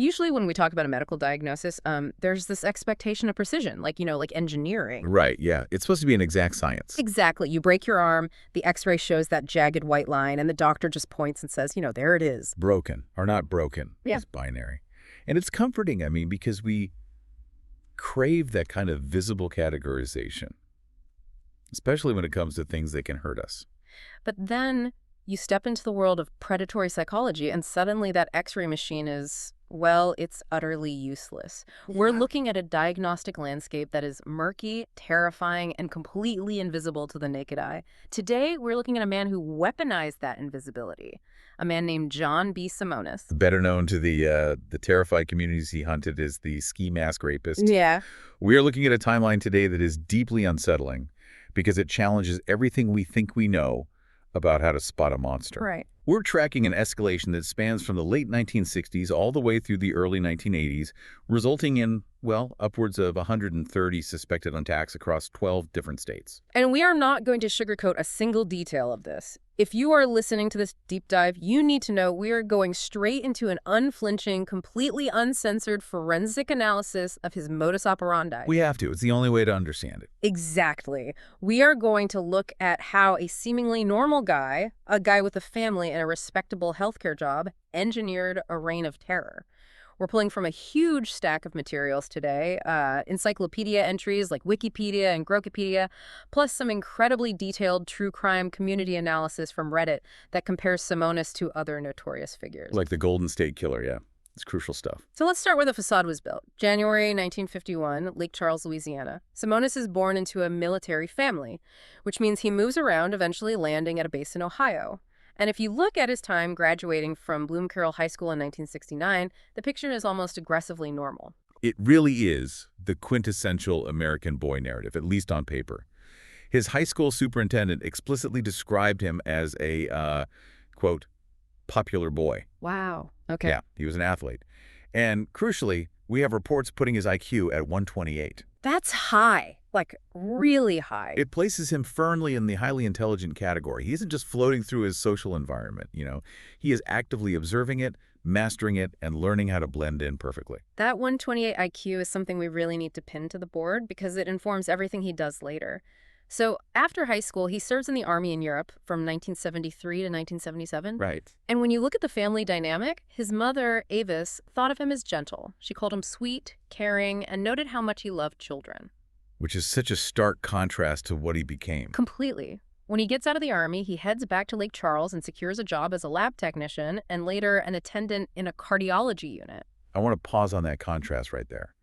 Usually when we talk about a medical diagnosis, there's this expectation of precision, like engineering. Right, yeah. It's supposed to be an exact science. Exactly. You break your arm, the x-ray shows that jagged white line, and the doctor just points and says, there it is. Broken or not broken Yeah. is binary. And it's comforting, because we crave that kind of visible categorization, especially when it comes to things that can hurt us. But then you step into the world of predatory psychology, and suddenly that x-ray machine is, well, it's utterly useless. We're looking at a diagnostic landscape that is murky, terrifying, and completely invisible to the naked eye. Today, we're looking at a man who weaponized that invisibility, a man named Jon B. Simonis. Better known to the terrified communities he hunted as the ski mask rapist. Yeah. We are looking at a timeline today that is deeply unsettling because it challenges everything we think we know about how to spot a monster. Right. We're tracking an escalation that spans from the late 1960s all the way through the early 1980s, resulting in, well, upwards of 130 suspected attacks across 12 different states. And we are not going to sugarcoat a single detail of this. If you are listening to this deep dive, you need to know we are going straight into an unflinching, completely uncensored forensic analysis of his modus operandi. We have to. It's the only way to understand it. Exactly. We are going to look at how a seemingly normal guy, a guy with a family and a respectable healthcare job, engineered a reign of terror. We're pulling from a huge stack of materials today, encyclopedia entries like Wikipedia and Grokipedia, plus some incredibly detailed true crime community analysis from Reddit that compares Simonis to other notorious figures. Like the Golden State Killer, yeah. It's crucial stuff. So let's start where the facade was built. January 1951, Lake Charles, Louisiana. Simonis is born into a military family, which means he moves around, eventually landing at a base in Ohio. And if you look at his time graduating from Bloom Carroll High School in 1969, the picture is almost aggressively normal. It really is the quintessential American boy narrative, at least on paper. His high school superintendent explicitly described him as a, quote, popular boy. Wow. Okay. Yeah, he was an athlete. And crucially, we have reports putting his IQ at 128. That's high. Like, really high. It places him firmly in the highly intelligent category. He isn't just floating through his social environment, He is actively observing it, mastering it, and learning how to blend in perfectly. That 128 IQ is something we really need to pin to the board because it informs everything he does later. So after high school, he serves in the Army in Europe from 1973 to 1977. Right. And when you look at the family dynamic, his mother, Avis, thought of him as gentle. She called him sweet, caring, and noted how much he loved children. Which is such a stark contrast to what he became. Completely. When he gets out of the Army, he heads back to Lake Charles and secures a job as a lab technician and later an attendant in a cardiology unit. I want to pause on that contrast right there.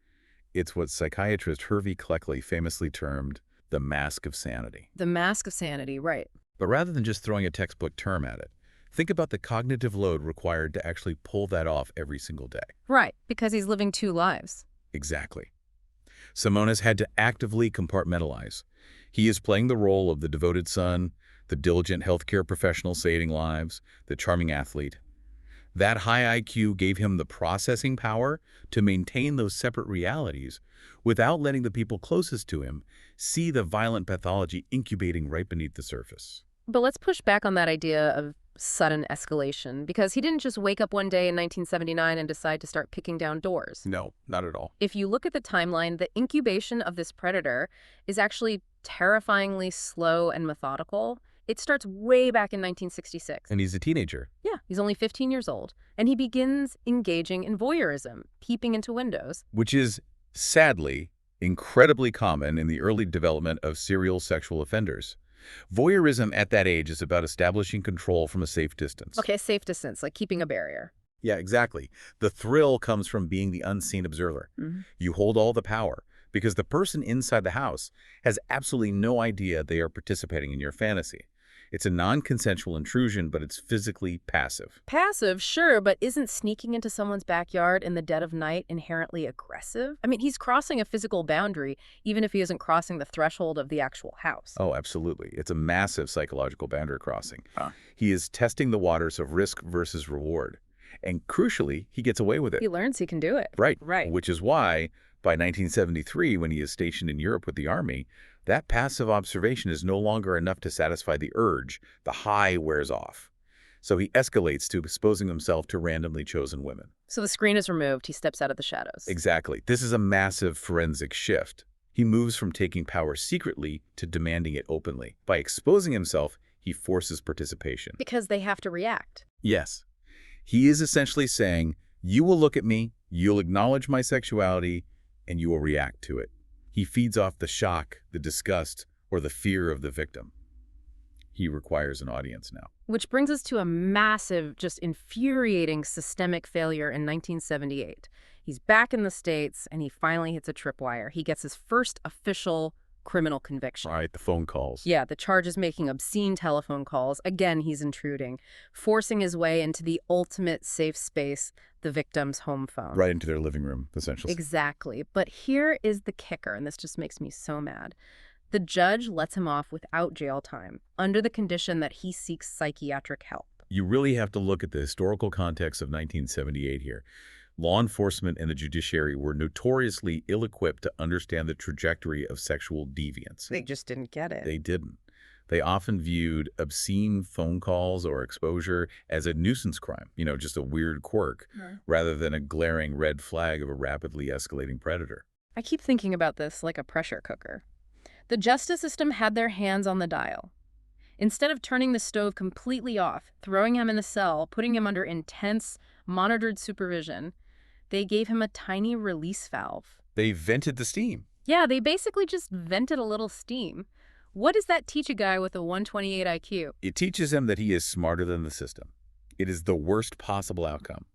It's what psychiatrist Hervey Cleckley famously termed the mask of sanity. The mask of sanity, right. But rather than just throwing a textbook term at it, think about the cognitive load required to actually pull that off every single day. Right, because he's living two lives. Exactly. Simonis had to actively compartmentalize. He is playing the role of the devoted son, the diligent healthcare professional saving lives, the charming athlete. That high IQ gave him the processing power to maintain those separate realities without letting the people closest to him see the violent pathology incubating right beneath the surface. But let's push back on that idea of sudden escalation, because he didn't just wake up one day in 1979 and decide to start kicking down doors. No, not at all. If you look at the timeline, the incubation of this predator is actually terrifyingly slow and methodical. It starts way back in 1966. And he's a teenager. Yeah, he's only 15 years old. And he begins engaging in voyeurism, peeping into windows. Which is, sadly, incredibly common in the early development of serial sexual offenders. Voyeurism at that age is about establishing control from a safe distance. Okay, safe distance, like keeping a barrier. Yeah, exactly. The thrill comes from being the unseen observer. Mm-hmm. You hold all the power because the person inside the house has absolutely no idea they are participating in your fantasy. It's a non-consensual intrusion, but it's physically passive. Passive, sure, but isn't sneaking into someone's backyard in the dead of night inherently aggressive? I mean, he's crossing a physical boundary, even if he isn't crossing the threshold of the actual house. Oh, absolutely. It's a massive psychological boundary crossing. He is testing the waters of risk versus reward. And crucially, he gets away with it. He learns he can do it. Right. Right. Which is why, by 1973, when he is stationed in Europe with the Army, that passive observation is no longer enough to satisfy the urge. The high wears off. So he escalates to exposing himself to randomly chosen women. So the screen is removed. He steps out of the shadows. Exactly. This is a massive forensic shift. He moves from taking power secretly to demanding it openly. By exposing himself, he forces participation. Because they have to react. Yes. He is essentially saying, you will look at me, you'll acknowledge my sexuality, and you will react to it. He feeds off the shock, the disgust, or the fear of the victim. He requires an audience now. Which brings us to a massive, just infuriating systemic failure in 1978. He's back in the States, and he finally hits a tripwire. He gets his first official criminal conviction. Right, the phone calls. Yeah, the charge is making obscene telephone calls. Again, he's intruding, forcing his way into the ultimate safe space, the victim's home phone. Right into their living room, essentially. Exactly. But here is the kicker, and this just makes me so mad. The judge lets him off without jail time, under the condition that he seeks psychiatric help. You really have to look at the historical context of 1978 here. Law enforcement and the judiciary were notoriously ill-equipped to understand the trajectory of sexual deviance. They just didn't get it. They didn't. They often viewed obscene phone calls or exposure as a nuisance crime, just a weird quirk, rather than a glaring red flag of a rapidly escalating predator. I keep thinking about this like a pressure cooker. The justice system had their hands on the dial. Instead of turning the stove completely off, throwing him in a cell, putting him under intense, monitored supervision, they gave him a tiny release valve. They vented the steam. Yeah, they basically just vented a little steam. What does that teach a guy with a 128 IQ? It teaches him that he is smarter than the system. It is the worst possible outcome.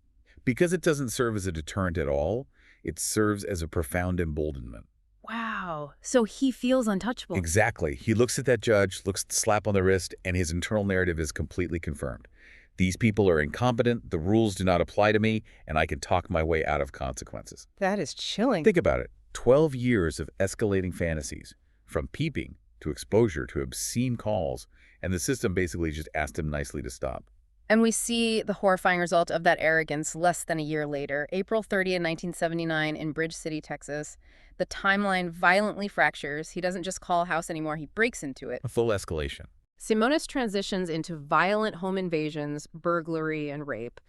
Because it doesn't serve as a deterrent at all, it serves as a profound emboldenment. Wow, so he feels untouchable. Exactly. He looks at that judge, looks at the slap on the wrist, and his internal narrative is completely confirmed. These people are incompetent, the rules do not apply to me, and I can talk my way out of consequences. That is chilling. Think about it. 12 years of escalating fantasies, from peeping to exposure to obscene calls, and the system basically just asked him nicely to stop. And we see the horrifying result of that arrogance less than a year later, April 30th, 1979, in Bridge City, Texas. The timeline violently fractures. He doesn't just call a house anymore, he breaks into it. A full escalation. Simonis transitions into violent home invasions, burglary, and rape.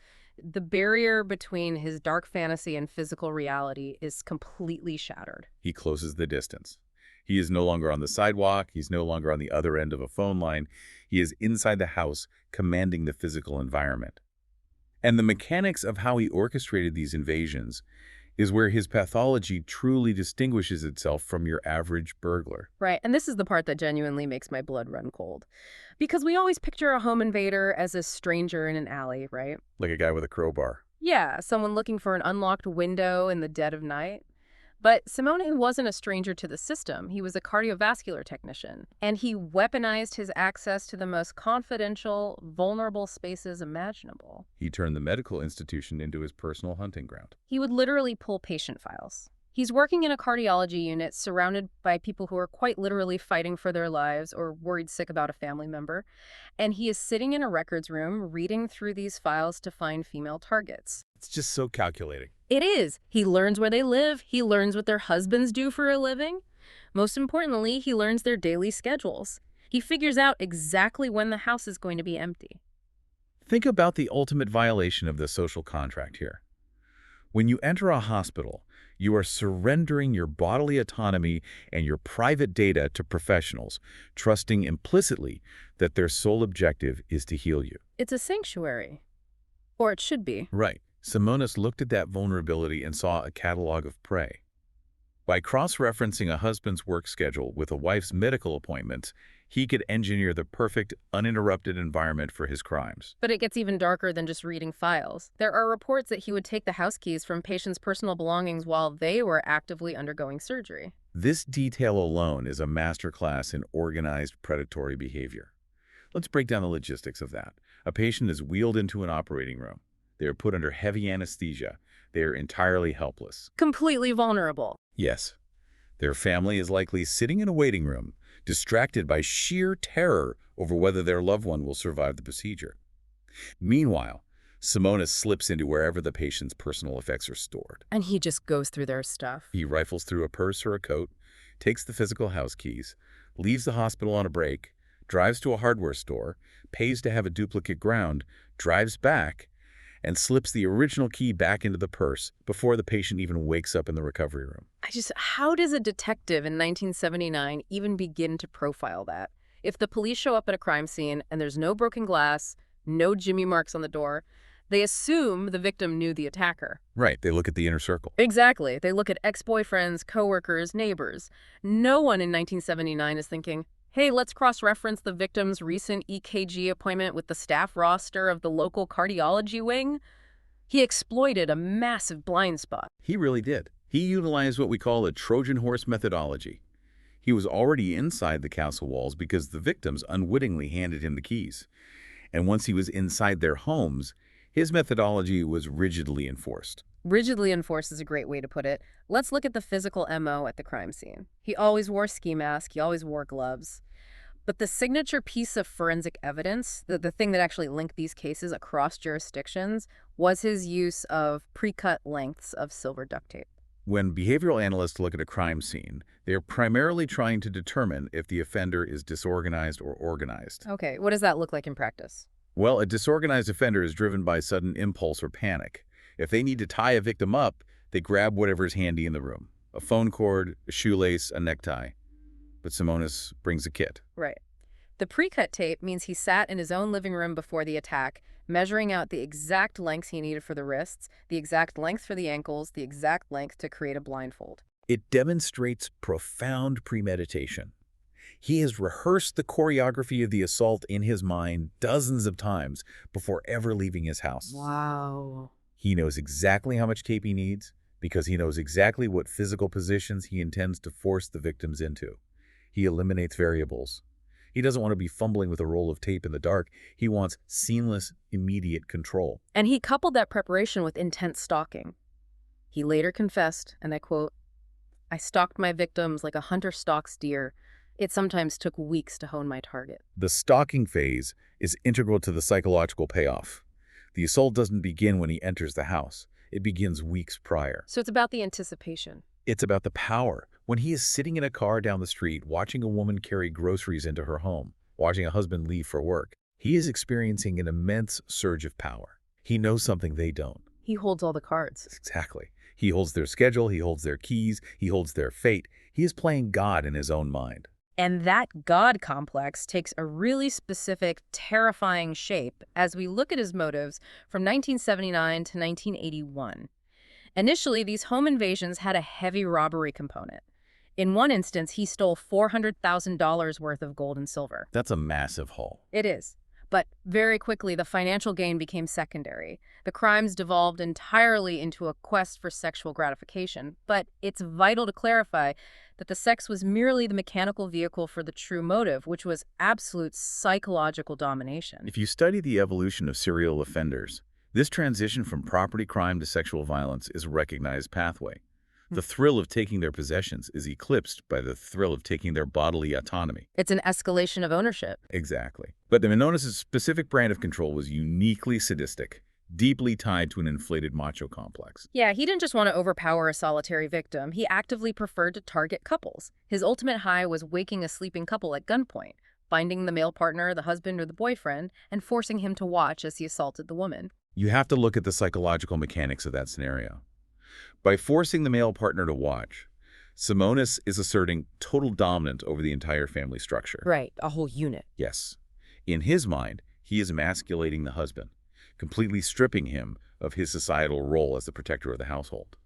The barrier between his dark fantasy and physical reality is completely shattered. He closes the distance. He is no longer on the sidewalk. He's no longer on the other end of a phone line. He is inside the house, commanding the physical environment. And the mechanics of how he orchestrated these invasions is where his pathology truly distinguishes itself from your average burglar. Right, and this is the part that genuinely makes my blood run cold. Because we always picture a home invader as a stranger in an alley, right? Like a guy with a crowbar. Yeah, someone looking for an unlocked window in the dead of night. But Simone wasn't a stranger to the system. He was a cardiovascular technician, and he weaponized his access to the most confidential, vulnerable spaces imaginable. He turned the medical institution into his personal hunting ground. He would literally pull patient files. He's working in a cardiology unit surrounded by people who are quite literally fighting for their lives or worried sick about a family member. And he is sitting in a records room reading through these files to find female targets. It's just so calculating. It is. He learns where they live. He learns what their husbands do for a living. Most importantly, he learns their daily schedules. He figures out exactly when the house is going to be empty. Think about the ultimate violation of the social contract here. When you enter a hospital, you are surrendering your bodily autonomy and your private data to professionals, trusting implicitly that their sole objective is to heal you. It's a sanctuary. Or it should be. Right. Simonis looked at that vulnerability and saw a catalog of prey. By cross-referencing a husband's work schedule with a wife's medical appointments, he could engineer the perfect, uninterrupted environment for his crimes. But it gets even darker than just reading files. There are reports that he would take the house keys from patients' personal belongings while they were actively undergoing surgery. This detail alone is a masterclass in organized predatory behavior. Let's break down the logistics of that. A patient is wheeled into an operating room. They are put under heavy anesthesia. They are entirely helpless. Completely vulnerable. Yes. Their family is likely sitting in a waiting room, distracted by sheer terror over whether their loved one will survive the procedure. Meanwhile, Simonis slips into wherever the patient's personal effects are stored. And he just goes through their stuff. He rifles through a purse or a coat, takes the physical house keys, leaves the hospital on a break, drives to a hardware store, pays to have a duplicate ground, drives back, and slips the original key back into the purse before the patient even wakes up in the recovery room. How does a detective in 1979 even begin to profile that? If the police show up at a crime scene and there's no broken glass, no Jimmy marks on the door, they assume the victim knew the attacker. Right, they look at the inner circle. Exactly. They look at ex-boyfriends, coworkers, neighbors. No one in 1979 is thinking, hey, let's cross-reference the victim's recent EKG appointment with the staff roster of the local cardiology wing. He exploited a massive blind spot. He really did. He utilized what we call a Trojan horse methodology. He was already inside the castle walls because the victims unwittingly handed him the keys. And once he was inside their homes, his methodology was rigidly enforced. Rigidly enforced is a great way to put it. Let's look at the physical MO at the crime scene. He always wore a ski mask. He always wore gloves. But the signature piece of forensic evidence, the thing that actually linked these cases across jurisdictions, was his use of pre-cut lengths of silver duct tape. When behavioral analysts look at a crime scene, they are primarily trying to determine if the offender is disorganized or organized. Okay, what does that look like in practice? Well, a disorganized offender is driven by sudden impulse or panic. If they need to tie a victim up, they grab whatever's handy in the room. A phone cord, a shoelace, a necktie. But Simonis brings a kit. Right. The pre-cut tape means he sat in his own living room before the attack, measuring out the exact lengths he needed for the wrists, the exact length for the ankles, the exact length to create a blindfold. It demonstrates profound premeditation. He has rehearsed the choreography of the assault in his mind dozens of times before ever leaving his house. Wow. He knows exactly how much tape he needs because he knows exactly what physical positions he intends to force the victims into. He eliminates variables. He doesn't want to be fumbling with a roll of tape in the dark. He wants seamless, immediate control. And he coupled that preparation with intense stalking. He later confessed, and I quote, "I stalked my victims like a hunter stalks deer. It sometimes took weeks to hone my target." The stalking phase is integral to the psychological payoff. The assault doesn't begin when he enters the house. It begins weeks prior. So it's about the anticipation. It's about the power. When he is sitting in a car down the street, watching a woman carry groceries into her home, watching a husband leave for work, he is experiencing an immense surge of power. He knows something they don't. He holds all the cards. Exactly. He holds their schedule, he holds their keys, he holds their fate. He is playing God in his own mind. And that God complex takes a really specific, terrifying shape as we look at his motives from 1979 to 1981. Initially, these home invasions had a heavy robbery component. In one instance, he stole $400,000 worth of gold and silver. That's a massive haul. It is. But very quickly, the financial gain became secondary. The crimes devolved entirely into a quest for sexual gratification. But it's vital to clarify that the sex was merely the mechanical vehicle for the true motive, which was absolute psychological domination. If you study the evolution of serial offenders, this transition from property crime to sexual violence is a recognized pathway. The thrill of taking their possessions is eclipsed by the thrill of taking their bodily autonomy. It's an escalation of ownership. Exactly. But the Simonis' specific brand of control was uniquely sadistic, deeply tied to an inflated macho complex. Yeah, he didn't just want to overpower a solitary victim. He actively preferred to target couples. His ultimate high was waking a sleeping couple at gunpoint, finding the male partner, the husband or the boyfriend, and forcing him to watch as he assaulted the woman. You have to look at the psychological mechanics of that scenario. By forcing the male partner to watch, Simonis is asserting total dominance over the entire family structure. Right, a whole unit. Yes. In his mind, he is emasculating the husband, completely stripping him of his societal role as the protector of the household.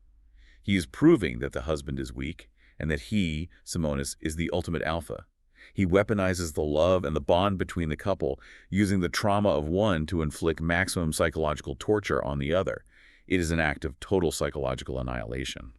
He is proving that the husband is weak and that he, Simonis, is the ultimate alpha. He weaponizes the love and the bond between the couple, using the trauma of one to inflict maximum psychological torture on the other. It is an act of total psychological annihilation.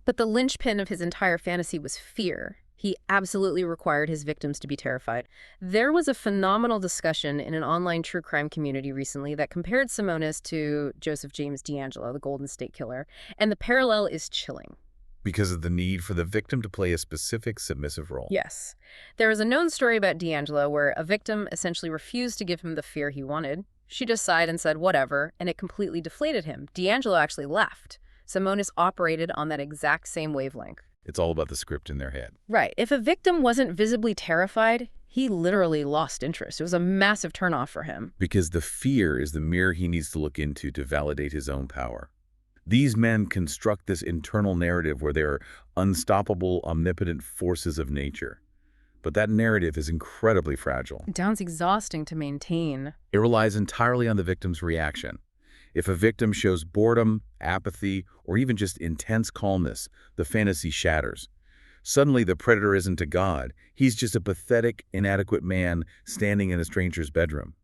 But the linchpin of his entire fantasy was fear. He absolutely required his victims to be terrified. There was a phenomenal discussion in an online true crime community recently that compared Simonis to Joseph James DeAngelo, the Golden State Killer, and the parallel is chilling. Because of the need for the victim to play a specific submissive role. Yes. There is a known story about DeAngelo where a victim essentially refused to give him the fear he wanted. She just sighed and said whatever, and it completely deflated him. DeAngelo actually left. Simonis operated on that exact same wavelength. It's all about the script in their head. Right. If a victim wasn't visibly terrified, He literally lost interest. It was a massive turnoff for him. because the fear is the mirror he needs to look into to validate his own power. These men construct this internal narrative where they are unstoppable, omnipotent forces of nature. But that narrative is incredibly fragile. It sounds exhausting to maintain. It relies entirely on the victim's reaction. If a victim shows boredom, apathy, or even just intense calmness, the fantasy shatters. Suddenly, the predator isn't a god. He's just a pathetic, inadequate man standing in a stranger's bedroom.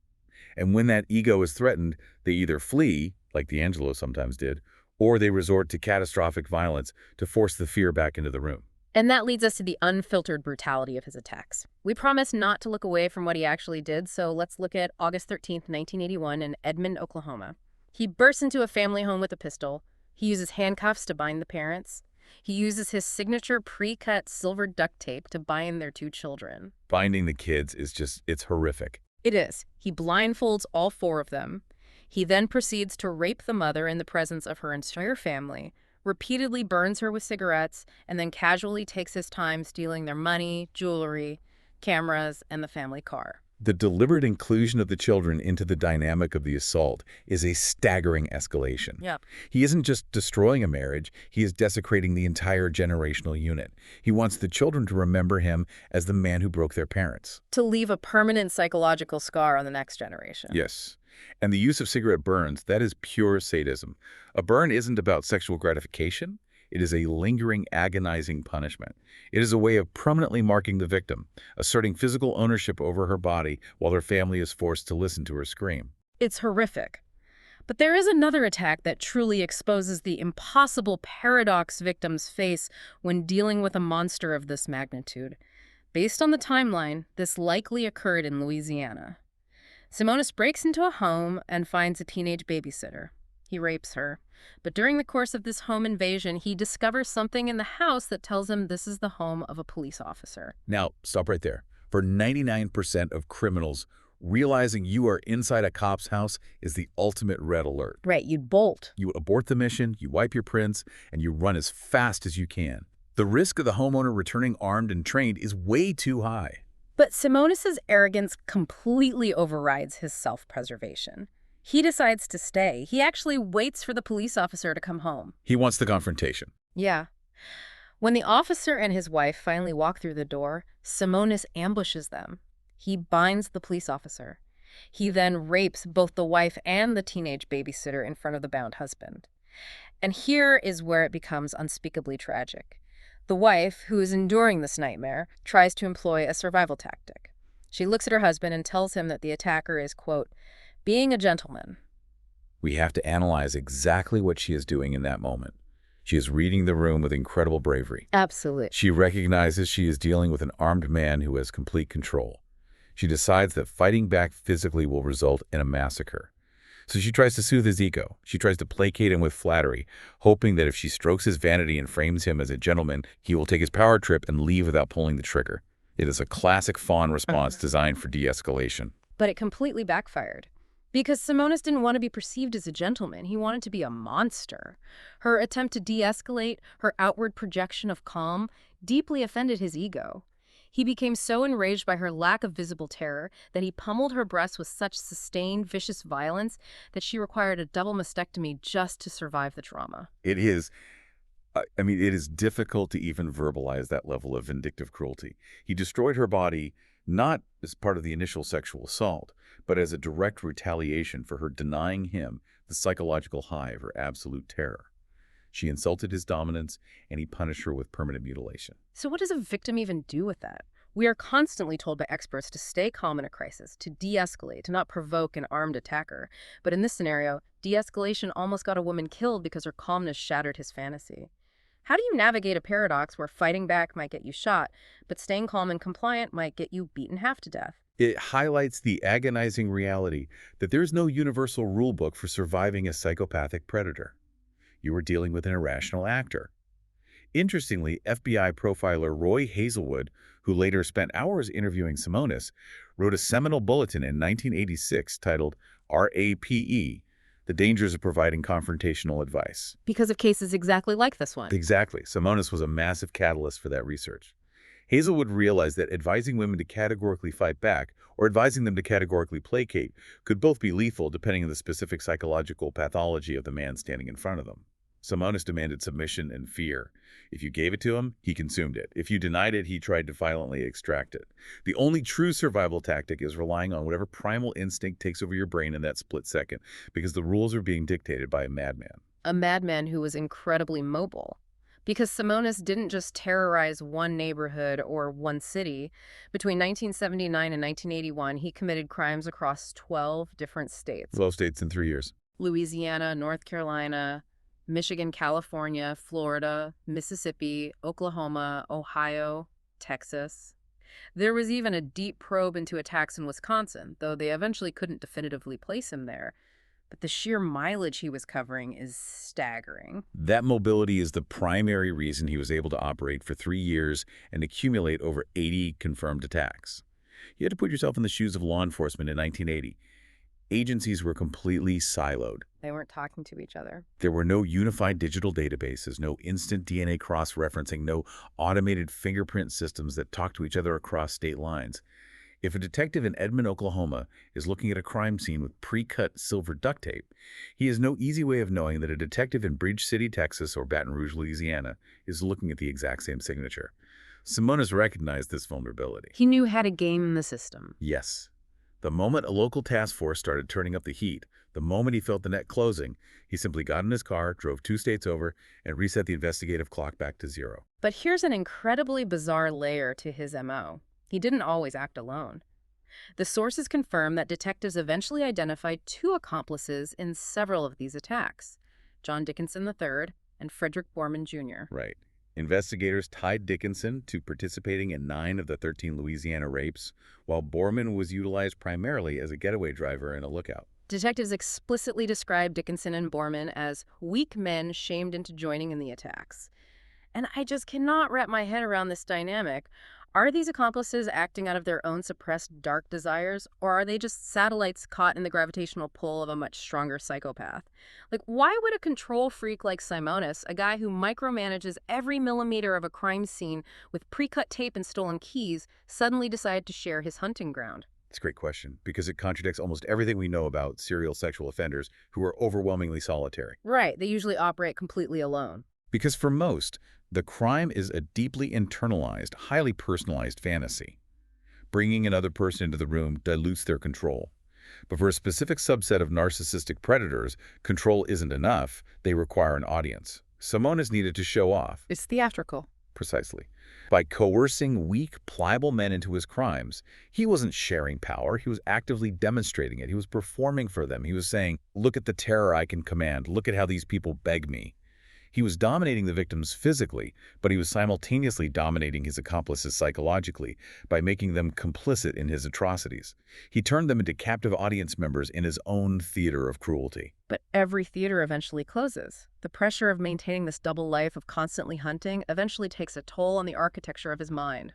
And when that ego is threatened, they either flee, like D'Angelo sometimes did, or they resort to catastrophic violence to force the fear back into the room. And that leads us to the unfiltered brutality of his attacks. We promise not to look away from what he actually did, so let's look at August 13th, 1981 in Edmond, Oklahoma. He bursts into a family home with a pistol. He uses handcuffs to bind the parents. He uses his signature pre-cut silver duct tape to bind their 2 children. Binding the kids is it's horrific. It is. He blindfolds all 4 of them. He then proceeds to rape the mother in the presence of her entire family, repeatedly burns her with cigarettes, and then casually takes his time stealing their money, jewelry, cameras, and the family car. The deliberate inclusion of the children into the dynamic of the assault is a staggering escalation. Yep. He isn't just destroying a marriage, he is desecrating the entire generational unit. He wants the children to remember him as the man who broke their parents. To leave a permanent psychological scar on the next generation. Yes. And the use of cigarette burns, that is pure sadism. A burn isn't about sexual gratification. It is a lingering, agonizing punishment. It is a way of permanently marking the victim, asserting physical ownership over her body while her family is forced to listen to her scream. It's horrific. But there is another attack that truly exposes the impossible paradox victims face when dealing with a monster of this magnitude. Based on the timeline, this likely occurred in Louisiana. Simonis breaks into a home and finds a teenage babysitter. He rapes her. But during the course of this home invasion, he discovers something in the house that tells him this is the home of a police officer. Now, stop right there. For 99% of criminals, realizing you are inside a cop's house is the ultimate red alert. Right, you'd bolt. You abort the mission, you wipe your prints, and you run as fast as you can. The risk of the homeowner returning armed and trained is way too high. But Simonis's arrogance completely overrides his self-preservation. He decides to stay. He actually waits for the police officer to come home. He wants the confrontation. Yeah. When the officer and his wife finally walk through the door, Simonis ambushes them. He binds the police officer. He then rapes both the wife and the teenage babysitter in front of the bound husband. And here is where it becomes unspeakably tragic. The wife, who is enduring this nightmare, tries to employ a survival tactic. She looks at her husband and tells him that the attacker is, quote, being a gentleman. We have to analyze exactly what she is doing in that moment. She is reading the room with incredible bravery. Absolutely. She recognizes she is dealing with an armed man who has complete control. She decides that fighting back physically will result in a massacre. So she tries to soothe his ego. She tries to placate him with flattery, hoping that if she strokes his vanity and frames him as a gentleman, he will take his power trip and leave without pulling the trigger. It is a classic fawn response designed for de-escalation. But it completely backfired. Because Simonis didn't want to be perceived as a gentleman. He wanted to be a monster. Her attempt to de-escalate, her outward projection of calm, deeply offended his ego. He became so enraged by her lack of visible terror that he pummeled her breasts with such sustained, vicious violence that she required a double mastectomy just to survive the trauma. It is difficult to even verbalize that level of vindictive cruelty. He destroyed her body not as part of the initial sexual assault, but as a direct retaliation for her denying him the psychological high of her absolute terror. She insulted his dominance, and he punished her with permanent mutilation. So what does a victim even do with that? We are constantly told by experts to stay calm in a crisis, to de-escalate, to not provoke an armed attacker. But in this scenario, de-escalation almost got a woman killed because her calmness shattered his fantasy. How do you navigate a paradox where fighting back might get you shot, but staying calm and compliant might get you beaten half to death? It highlights the agonizing reality that there is no universal rule book for surviving a psychopathic predator. You are dealing with an irrational actor. Interestingly, FBI profiler Roy Hazelwood, who later spent hours interviewing Simonis, wrote a seminal bulletin in 1986 titled RAPE, The Dangers of Providing Confrontational Advice. Because of cases exactly like this one. Exactly. Simonis was a massive catalyst for that research. Hazelwood realized that advising women to categorically fight back or advising them to categorically placate could both be lethal depending on the specific psychological pathology of the man standing in front of them. Simonis demanded submission and fear. If you gave it to him, he consumed it. If you denied it, he tried to violently extract it. The only true survival tactic is relying on whatever primal instinct takes over your brain in that split second, because the rules are being dictated by a madman. A madman who was incredibly mobile. Because Simonis didn't just terrorize one neighborhood or one city. Between 1979 and 1981, he committed crimes across 12 different states. 12 states in 3 years. Louisiana, North Carolina, Michigan, California, Florida, Mississippi, Oklahoma, Ohio, Texas. There was even a deep probe into attacks in Wisconsin, though they eventually couldn't definitively place him there. But the sheer mileage he was covering is staggering. That mobility is the primary reason he was able to operate for 3 years and accumulate over 80 confirmed attacks. You had to put yourself in the shoes of law enforcement in 1980. Agencies were completely siloed. They weren't talking to each other. There were no unified digital databases, no instant DNA cross-referencing, no automated fingerprint systems that talk to each other across state lines. If a detective in Edmond, Oklahoma is looking at a crime scene with pre-cut silver duct tape, he has no easy way of knowing that a detective in Bridge City, Texas or Baton Rouge, Louisiana is looking at the exact same signature. Simonis recognized this vulnerability. He knew how to game the system. Yes. The moment a local task force started turning up the heat, the moment he felt the net closing, he simply got in his car, drove 2 states over, and reset the investigative clock back to 0. But here's an incredibly bizarre layer to his MO. He didn't always act alone. The sources confirm that detectives eventually identified 2 accomplices in several of these attacks, John Dickinson III and Frederick Borman Jr. Right. Investigators tied Dickinson to participating in 9 of the 13 Louisiana rapes, while Borman was utilized primarily as a getaway driver and a lookout. Detectives explicitly described Dickinson and Borman as weak men shamed into joining in the attacks. And I just cannot wrap my head around this dynamic. Are these accomplices acting out of their own suppressed dark desires, or are they just satellites caught in the gravitational pull of a much stronger psychopath? Like, why would a control freak like Simonis, a guy who micromanages every millimeter of a crime scene with pre-cut tape and stolen keys, suddenly decide to share his hunting ground? It's a great question, because it contradicts almost everything we know about serial sexual offenders who are overwhelmingly solitary. Right, they usually operate completely alone. Because for most, the crime is a deeply internalized, highly personalized fantasy. Bringing another person into the room dilutes their control. But for a specific subset of narcissistic predators, control isn't enough. They require an audience. Simonis needed to show off. It's theatrical. Precisely. By coercing weak, pliable men into his crimes, he wasn't sharing power. He was actively demonstrating it. He was performing for them. He was saying, look at the terror I can command. Look at how these people beg me. He was dominating the victims physically, but he was simultaneously dominating his accomplices psychologically by making them complicit in his atrocities. He turned them into captive audience members in his own theater of cruelty. But every theater eventually closes. The pressure of maintaining this double life of constantly hunting eventually takes a toll on the architecture of his mind.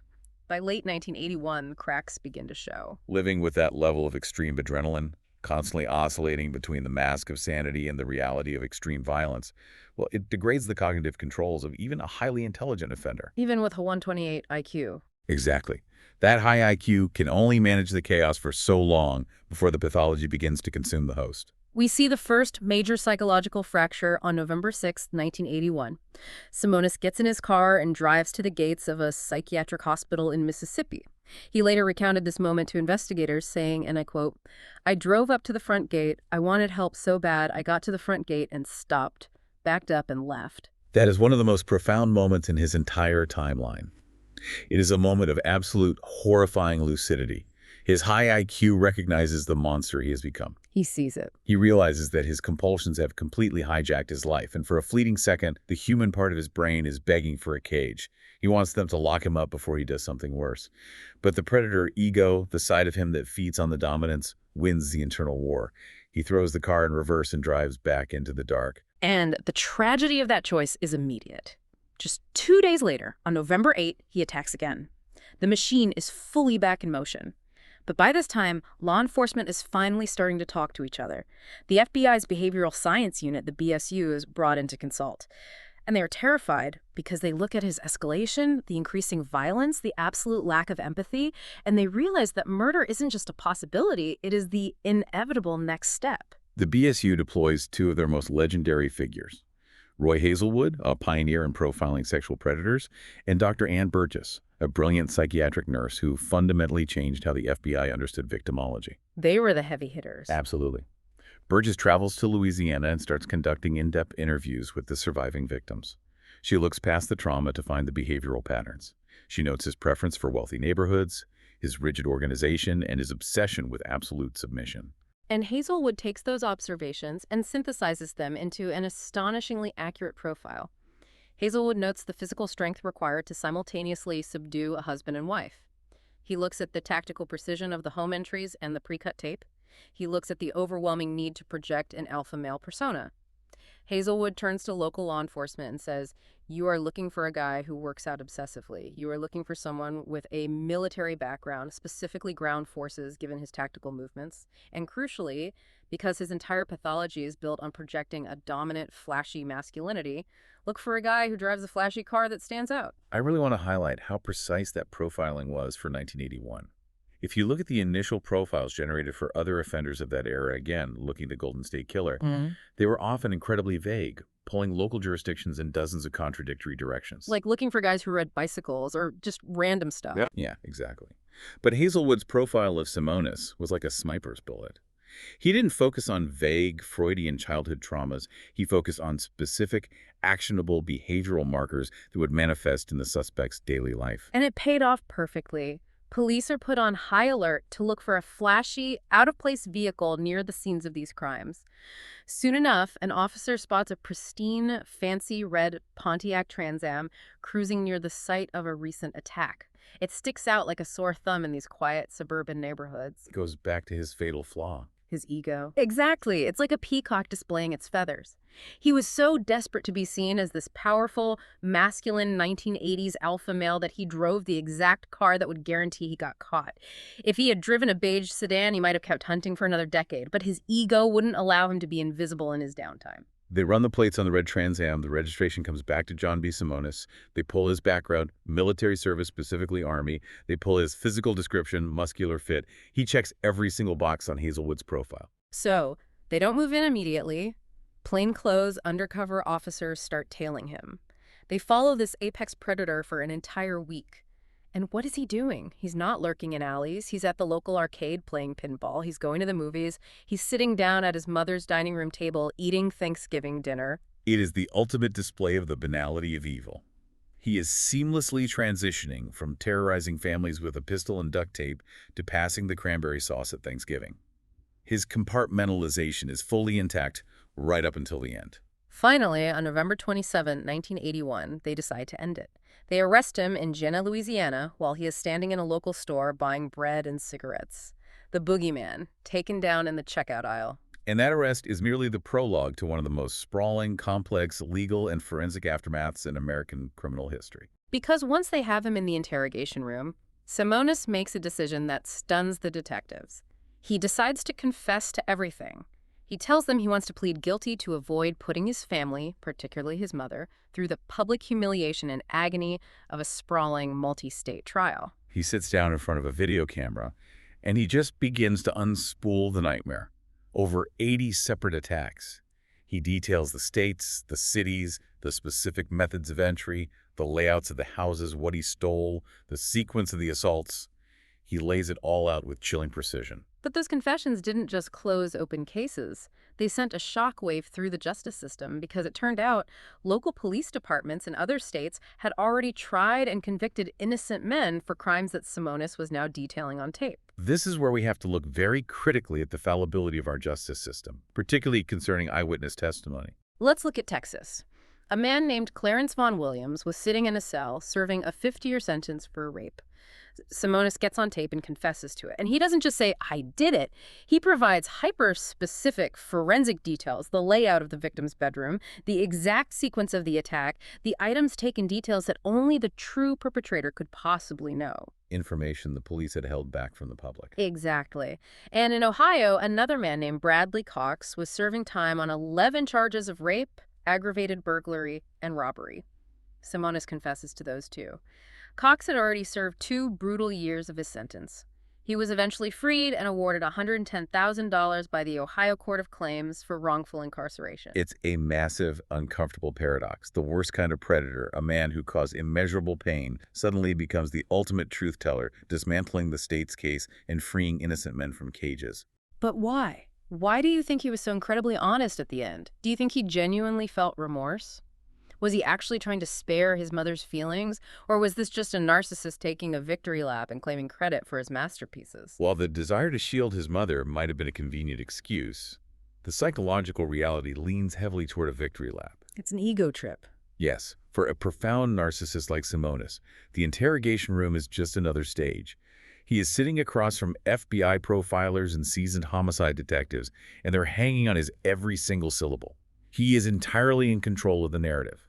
By late 1981, cracks begin to show. Living with that level of extreme adrenaline, constantly oscillating between the mask of sanity and the reality of extreme violence, well, it degrades the cognitive controls of even a highly intelligent offender. Even with a 128 IQ. Exactly. That high IQ can only manage the chaos for so long before the pathology begins to consume the host. We see the first major psychological fracture on November 6, 1981. Simonis gets in his car and drives to the gates of a psychiatric hospital in Mississippi. He later recounted this moment to investigators, saying, and I quote, "I drove up to the front gate. I wanted help so bad. I got to the front gate and stopped, backed up and left." That is one of the most profound moments in his entire timeline. It is a moment of absolute horrifying lucidity. His high IQ recognizes the monster he has become. He sees it. He realizes that his compulsions have completely hijacked his life, and for a fleeting second, the human part of his brain is begging for a cage. He wants them to lock him up before he does something worse. But the predator ego, the side of him that feeds on the dominance, wins the internal war. He throws the car in reverse and drives back into the dark. And the tragedy of that choice is immediate. Just 2 days later, on November 8, he attacks again. The machine is fully back in motion. But by this time, law enforcement is finally starting to talk to each other. The FBI's Behavioral Science Unit, the BSU, is brought in to consult. And they are terrified because they look at his escalation, the increasing violence, the absolute lack of empathy, and they realize that murder isn't just a possibility, it is the inevitable next step. The BSU deploys two of their most legendary figures, Roy Hazelwood, a pioneer in profiling sexual predators, and Dr. Ann Burgess, a brilliant psychiatric nurse who fundamentally changed how the FBI understood victimology. They were the heavy hitters. Absolutely. Burgess travels to Louisiana and starts conducting in-depth interviews with the surviving victims. She looks past the trauma to find the behavioral patterns. She notes his preference for wealthy neighborhoods, his rigid organization, and his obsession with absolute submission. And Hazelwood takes those observations and synthesizes them into an astonishingly accurate profile. Hazelwood notes the physical strength required to simultaneously subdue a husband and wife. He looks at the tactical precision of the home entries and the pre-cut tape. He looks at the overwhelming need to project an alpha male persona. Hazelwood turns to local law enforcement and says, "You are looking for a guy who works out obsessively. You are looking for someone with a military background, specifically ground forces given his tactical movements. And crucially, because his entire pathology is built on projecting a dominant, flashy masculinity, look for a guy who drives a flashy car that stands out." I really want to highlight how precise that profiling was for 1981. If you look at the initial profiles generated for other offenders of that era, again, looking to Golden State Killer, they were often incredibly vague, pulling local jurisdictions in dozens of contradictory directions. Like looking for guys who ride bicycles or just random stuff. Yeah, exactly. But Hazelwood's profile of Simonis was like a sniper's bullet. He didn't focus on vague Freudian childhood traumas. He focused on specific, actionable behavioral markers that would manifest in the suspect's daily life. And it paid off perfectly. Police are put on high alert to look for a flashy, out-of-place vehicle near the scenes of these crimes. Soon enough, an officer spots a pristine, fancy red Pontiac Trans Am cruising near the site of a recent attack. It sticks out like a sore thumb in these quiet suburban neighborhoods. It goes back to his fatal flaw. His ego. Exactly. It's like a peacock displaying its feathers. He was so desperate to be seen as this powerful, masculine 1980s alpha male that he drove the exact car that would guarantee he got caught. If he had driven a beige sedan, he might have kept hunting for another decade, but his ego wouldn't allow him to be invisible in his downtime. They run the plates on the red Trans Am. The registration comes back to Jon B. Simonis. They pull his background, military service, specifically Army. They pull his physical description, muscular fit. He checks every single box on Hazelwood's profile. So, they don't move in immediately. Plainclothes undercover officers start tailing him. They follow this apex predator for an entire week. And what is he doing? He's not lurking in alleys. He's at the local arcade playing pinball. He's going to the movies. He's sitting down at his mother's dining room table eating Thanksgiving dinner. It is the ultimate display of the banality of evil. He is seamlessly transitioning from terrorizing families with a pistol and duct tape to passing the cranberry sauce at Thanksgiving. His compartmentalization is fully intact right up until the end. Finally, on November 27, 1981, they decide to end it. They arrest him in Jena, Louisiana, while he is standing in a local store buying bread and cigarettes. The boogeyman, taken down in the checkout aisle. And that arrest is merely the prologue to one of the most sprawling, complex legal and forensic aftermaths in American criminal history. Because once they have him in the interrogation room, Simonis makes a decision that stuns the detectives. He decides to confess to everything. He tells them he wants to plead guilty to avoid putting his family, particularly his mother, through the public humiliation and agony of a sprawling multi-state trial. He sits down in front of a video camera, and he just begins to unspool the nightmare. Over 80 separate attacks. He details the states, the cities, the specific methods of entry, the layouts of the houses, what he stole, the sequence of the assaults. He lays it all out with chilling precision. But those confessions didn't just close open cases. They sent a shockwave through the justice system because it turned out local police departments in other states had already tried and convicted innocent men for crimes that Simonis was now detailing on tape. This is where we have to look very critically at the fallibility of our justice system, particularly concerning eyewitness testimony. Let's look at Texas. A man named Clarence Vaughn Williams was sitting in a cell serving a 50-year sentence for a rape. Simonis gets on tape and confesses to it. And he doesn't just say, "I did it." He provides hyper-specific forensic details, the layout of the victim's bedroom, the exact sequence of the attack, the items taken details that only the true perpetrator could possibly know. Information the police had held back from the public. Exactly. And in Ohio, another man named Bradley Cox was serving time on 11 charges of rape, aggravated burglary, and robbery. Simonis confesses to those two. Cox had already served 2 brutal years of his sentence. He was eventually freed and awarded $110,000 by the Ohio Court of Claims for wrongful incarceration. It's a massive, uncomfortable paradox. The worst kind of predator, a man who caused immeasurable pain, suddenly becomes the ultimate truth teller, dismantling the state's case and freeing innocent men from cages. But why? Why do you think he was so incredibly honest at the end? Do you think he genuinely felt remorse? Was he actually trying to spare his mother's feelings, or was this just a narcissist taking a victory lap and claiming credit for his masterpieces? While the desire to shield his mother might have been a convenient excuse, the psychological reality leans heavily toward a victory lap. It's an ego trip. Yes, for a profound narcissist like Simonis, the interrogation room is just another stage. He is sitting across from FBI profilers and seasoned homicide detectives, and they're hanging on his every single syllable. He is entirely in control of the narrative.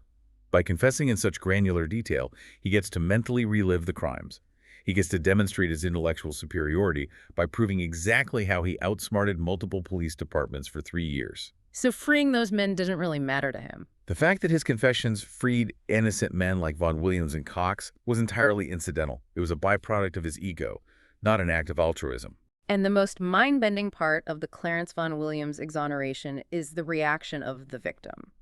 By confessing in such granular detail, he gets to mentally relive the crimes. He gets to demonstrate his intellectual superiority by proving exactly how he outsmarted multiple police departments for 3 years. So freeing those men didn't really matter to him. The fact that his confessions freed innocent men like Von Williams and Cox was entirely incidental. It was a byproduct of his ego, not an act of altruism. And the most mind-bending part of the Clarence Von Williams exoneration is the reaction of the victim.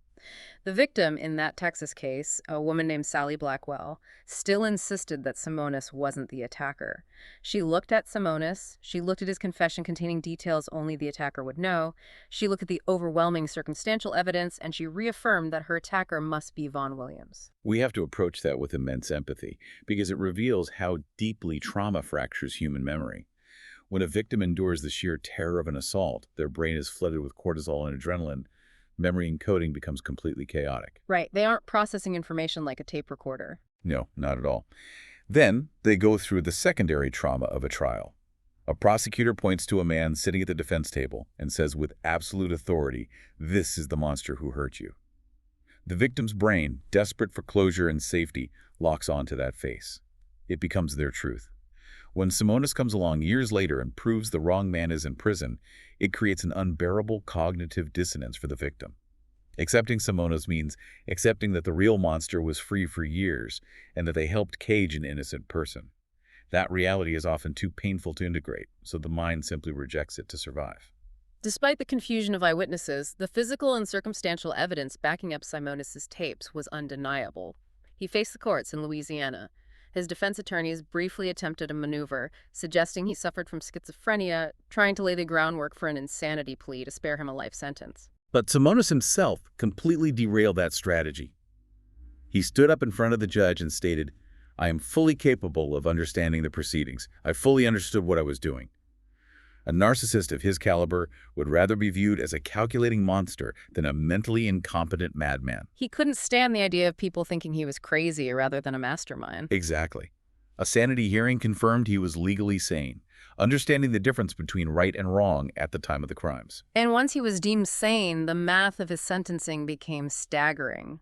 The victim in that Texas case, a woman named Sally Blackwell, still insisted that Simonis wasn't the attacker. She looked at Simonis, she looked at his confession containing details only the attacker would know, she looked at the overwhelming circumstantial evidence, and she reaffirmed that her attacker must be Von Williams. We have to approach that with immense empathy because it reveals how deeply trauma fractures human memory. When a victim endures the sheer terror of an assault, their brain is flooded with cortisol and adrenaline. Memory encoding becomes completely chaotic. Right, they aren't processing information like a tape recorder. No, not at all. Then they go through the secondary trauma of a trial. A prosecutor points to a man sitting at the defense table and says with absolute authority, "This is the monster who hurt you." The victim's brain, desperate for closure and safety, locks onto that face. It becomes their truth. When Simonis comes along years later and proves the wrong man is in prison, it creates an unbearable cognitive dissonance for the victim. Accepting Simonis means accepting that the real monster was free for years and that they helped cage an innocent person. That reality is often too painful to integrate, so the mind simply rejects it to survive. Despite the confusion of eyewitnesses, the physical and circumstantial evidence backing up Simonis' tapes was undeniable. He faced the courts in Louisiana. His defense attorneys briefly attempted a maneuver, suggesting he suffered from schizophrenia, trying to lay the groundwork for an insanity plea to spare him a life sentence. But Simonis himself completely derailed that strategy. He stood up in front of the judge and stated, "I am fully capable of understanding the proceedings. I fully understood what I was doing." A narcissist of his caliber would rather be viewed as a calculating monster than a mentally incompetent madman. He couldn't stand the idea of people thinking he was crazy rather than a mastermind. Exactly. A sanity hearing confirmed he was legally sane, understanding the difference between right and wrong at the time of the crimes. And once he was deemed sane, the math of his sentencing became staggering.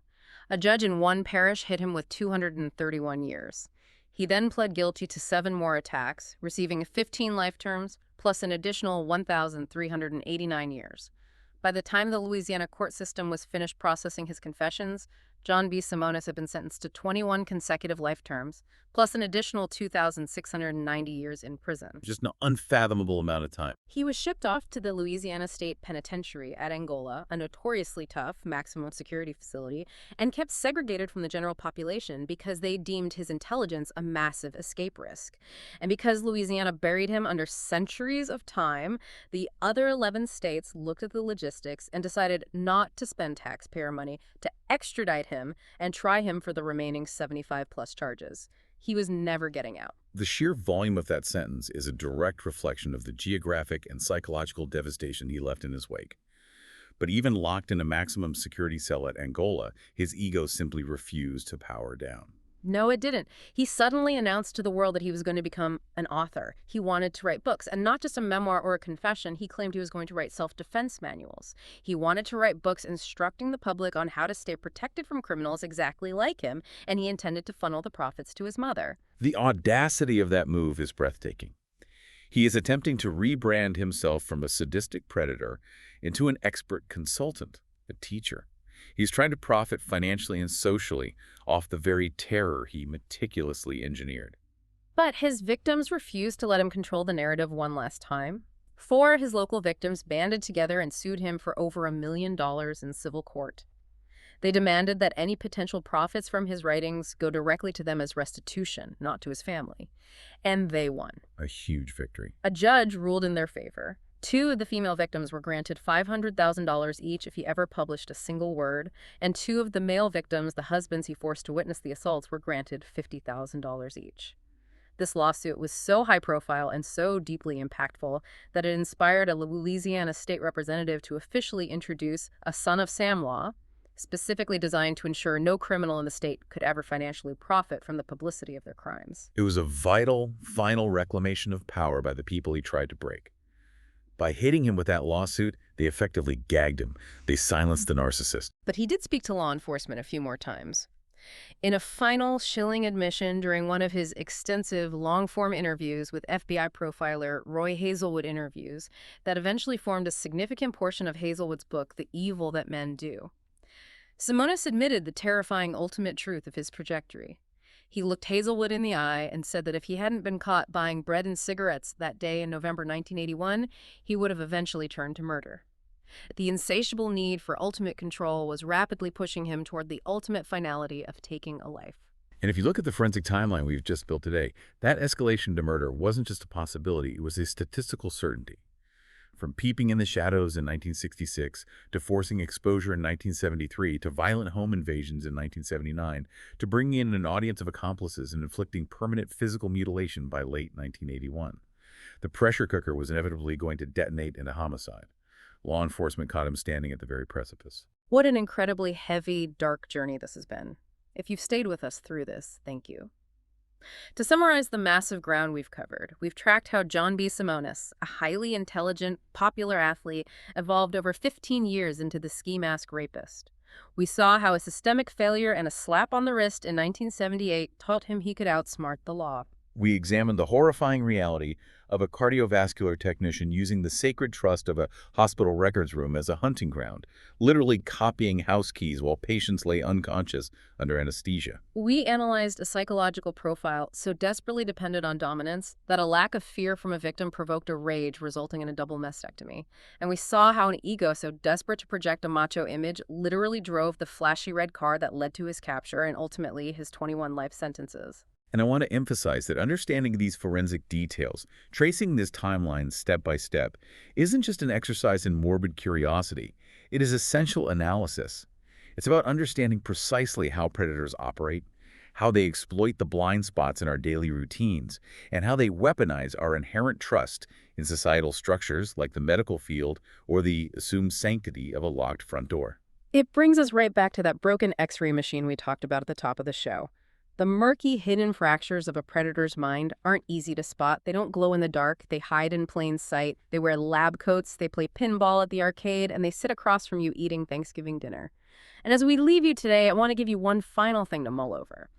A judge in one parish hit him with 231 years. He then pled guilty to 7 more attacks, receiving 15 life terms, plus an additional 1,389 years. By the time the Louisiana court system was finished processing his confessions, Jon B. Simonis had been sentenced to 21 consecutive life terms, plus an additional 2,690 years in prison. Just an unfathomable amount of time. He was shipped off to the Louisiana State Penitentiary at Angola, a notoriously tough maximum security facility, and kept segregated from the general population because they deemed his intelligence a massive escape risk. And because Louisiana buried him under centuries of time, the other 11 states looked at the logistics and decided not to spend taxpayer money to extradite him and try him for the remaining 75-plus charges. He was never getting out. The sheer volume of that sentence is a direct reflection of the geographic and psychological devastation he left in his wake. But even locked in a maximum security cell at Angola, his ego simply refused to power down. No, it didn't. He suddenly announced to the world that he was going to become an author. He wanted to write books, and not just a memoir or a confession. He claimed he was going to write self-defense manuals. He wanted to write books instructing the public on how to stay protected from criminals exactly like him, and he intended to funnel the profits to his mother. The audacity of that move is breathtaking. He is attempting to rebrand himself from a sadistic predator into an expert consultant, a teacher. He's trying to profit financially and socially off the very terror he meticulously engineered. But his victims refused to let him control the narrative one last time. Four of his local victims banded together and sued him for over $1 million in civil court. They demanded that any potential profits from his writings go directly to them as restitution, not to his family. And they won. A huge victory. A judge ruled in their favor. Two of the female victims were granted $500,000 each if he ever published a single word, and two of the male victims, the husbands he forced to witness the assaults, were granted $50,000 each. This lawsuit was so high profile and so deeply impactful that it inspired a Louisiana state representative to officially introduce a Son of Sam law, specifically designed to ensure no criminal in the state could ever financially profit from the publicity of their crimes. It was a vital, final reclamation of power by the people he tried to break. By hitting him with that lawsuit, they effectively gagged him. They silenced the narcissist. But he did speak to law enforcement a few more times. In a final chilling admission during one of his extensive long-form interviews with FBI profiler Roy Hazelwood interviews that eventually formed a significant portion of Hazelwood's book, The Evil That Men Do. Simonis admitted the terrifying ultimate truth of his trajectory. He looked Hazelwood in the eye and said that if he hadn't been caught buying bread and cigarettes that day in November 1981, he would have eventually turned to murder. The insatiable need for ultimate control was rapidly pushing him toward the ultimate finality of taking a life. And if you look at the forensic timeline we've just built today, that escalation to murder wasn't just a possibility, it was a statistical certainty. From peeping in the shadows in 1966, to forcing exposure in 1973, to violent home invasions in 1979, to bringing in an audience of accomplices and inflicting permanent physical mutilation by late 1981. The pressure cooker was inevitably going to detonate into homicide. Law enforcement caught him standing at the very precipice. What an incredibly heavy, dark journey this has been. If you've stayed with us through this, thank you. To summarize the massive ground we've covered, we've tracked how Jon B. Simonis, a highly intelligent, popular athlete, evolved over 15 years into the ski mask rapist. We saw how a systemic failure and a slap on the wrist in 1978 taught him he could outsmart the law. We examined the horrifying reality of a cardiovascular technician using the sacred trust of a hospital records room as a hunting ground, literally copying house keys while patients lay unconscious under anesthesia. We analyzed a psychological profile so desperately dependent on dominance that a lack of fear from a victim provoked a rage resulting in a double mastectomy. And we saw how an ego so desperate to project a macho image literally drove the flashy red car that led to his capture and ultimately his 21 life sentences. And I want to emphasize that understanding these forensic details, tracing this timeline step by step, isn't just an exercise in morbid curiosity. It is essential analysis. It's about understanding precisely how predators operate, how they exploit the blind spots in our daily routines, and how they weaponize our inherent trust in societal structures like the medical field or the assumed sanctity of a locked front door. It brings us right back to that broken X-ray machine we talked about at the top of the show. The murky, hidden fractures of a predator's mind aren't easy to spot. They don't glow in the dark. They hide in plain sight. They wear lab coats. They play pinball at the arcade. And they sit across from you eating Thanksgiving dinner. And as we leave you today, I want to give you one final thing to mull over.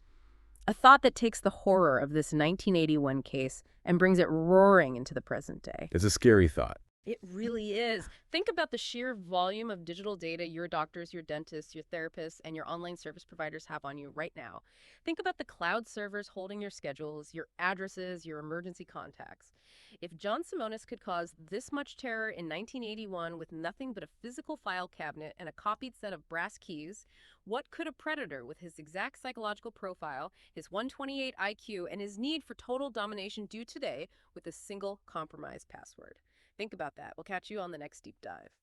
A thought that takes the horror of this 1981 case and brings it roaring into the present day. It's a scary thought. It really is. Think about the sheer volume of digital data your doctors, your dentists, your therapists, and your online service providers have on you right now. Think about the cloud servers holding your schedules, your addresses, your emergency contacts. If Jon Simonis could cause this much terror in 1981 with nothing but a physical file cabinet and a copied set of brass keys, what could a predator with his exact psychological profile, his 128 IQ, and his need for total domination do today with a single compromised password? Think about that. We'll catch you on the next deep dive.